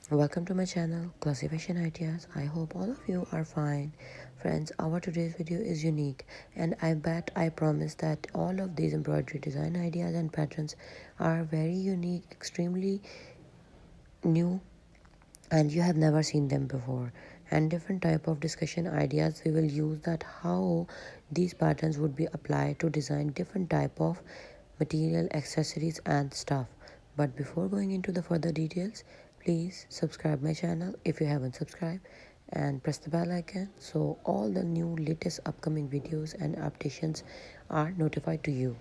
Welcome to my channel, Classy Fashion Ideas. I hope all of you are fine. Friends, our today's video is unique, and I promise that all of these embroidery design ideas and patterns are very unique, extremely new, and you have never seen them before. And different type of discussion ideas we will use, that how these patterns would be applied to design different type of material, accessories and stuff. But before going into the further details, please subscribe my channel if you haven't subscribed, and press the bell icon so all the new latest upcoming videos and updates are notified to you.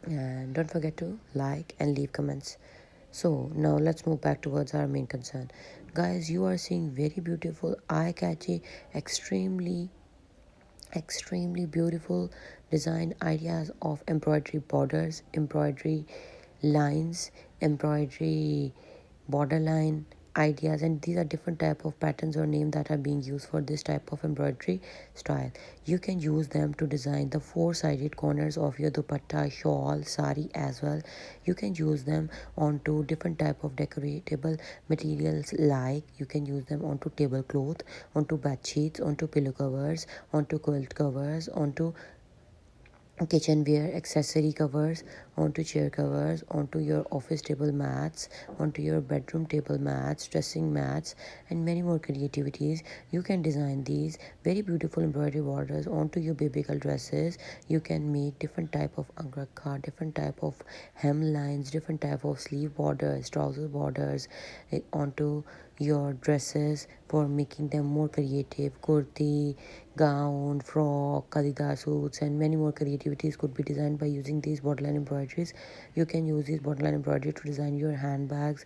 And don't forget to like and leave comments. So now let's move back towards our main concern. Guys, you are seeing very beautiful, eye-catchy, extremely beautiful design ideas of embroidery borders, embroidery lines, embroidery borderline ideas, and these are different type of patterns or names that are being used for this type of embroidery style. You can use them to design the four-sided corners of your dupatta, shawl, sari as well. You can use them onto different type of decoratable materials, like you can use them onto tablecloth, onto bed sheets, onto pillow covers, onto quilt covers, onto kitchenware accessory covers, onto chair covers, onto your office table mats, onto your bedroom table mats, dressing mats, and many more creativities. You can design these very beautiful embroidery borders onto your baby girl dresses. You can make different type of angrakha, different type of hem lines, different type of sleeve borders, trouser borders onto your dresses for making them more creative. Kurti, gown, frock, kadida suits, and many more creativities could be designed by using these borderline embroideries. You can use these borderline embroidery to design your handbags,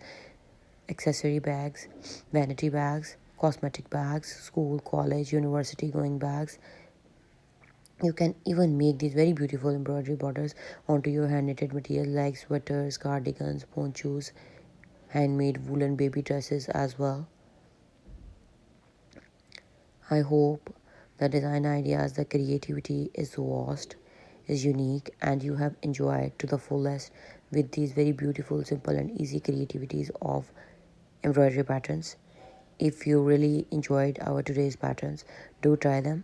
accessory bags, vanity bags, cosmetic bags, school, college, university going bags. You can even make these very beautiful embroidery borders onto your hand knitted material like sweaters, cardigans, ponchos, handmade woolen baby dresses as well. I hope the design ideas, the creativity is vast, is unique, and you have enjoyed to the fullest with these very beautiful, simple and easy creativities of embroidery patterns. If you really enjoyed our today's patterns, do try them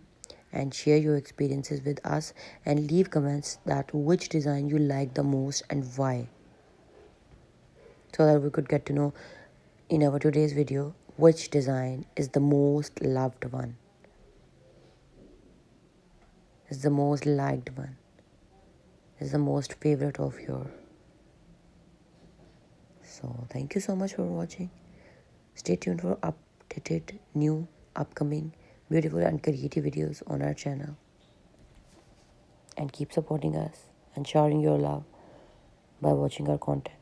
and share your experiences with us, and leave comments that which design you like the most and why, so that we could get to know in our today's video which design is the most loved one, is the most liked one, is the most favorite of your. So thank you so much for watching. Stay tuned for updated, new, upcoming, beautiful and creative videos on our channel, and keep supporting us and sharing your love by watching our content.